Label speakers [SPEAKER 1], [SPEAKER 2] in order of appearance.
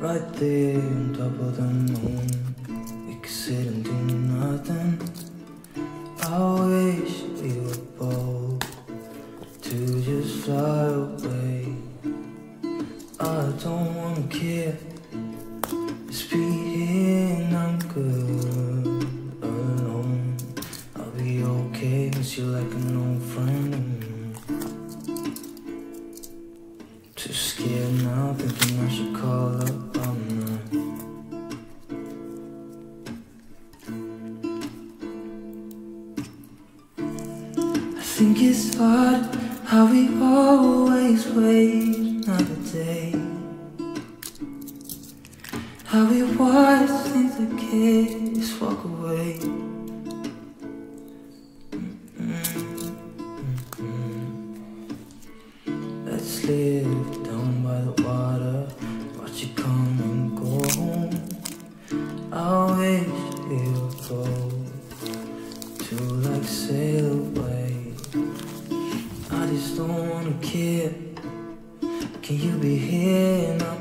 [SPEAKER 1] right there on top of the moon. We could sit and do nothing. I wish we were bold to just fly away. I don't wanna care, just be here and I'm good alone. I'll be okay, miss you like an old friend. Too scared now, thinking I should call up, I'm not. I think it's hard how we always wait another day, how we watch things that can't just walk away. Let's live down by the water, watch you come and go home. I wish we would go to like sail away. I just don't wanna care. Can you be here and I'm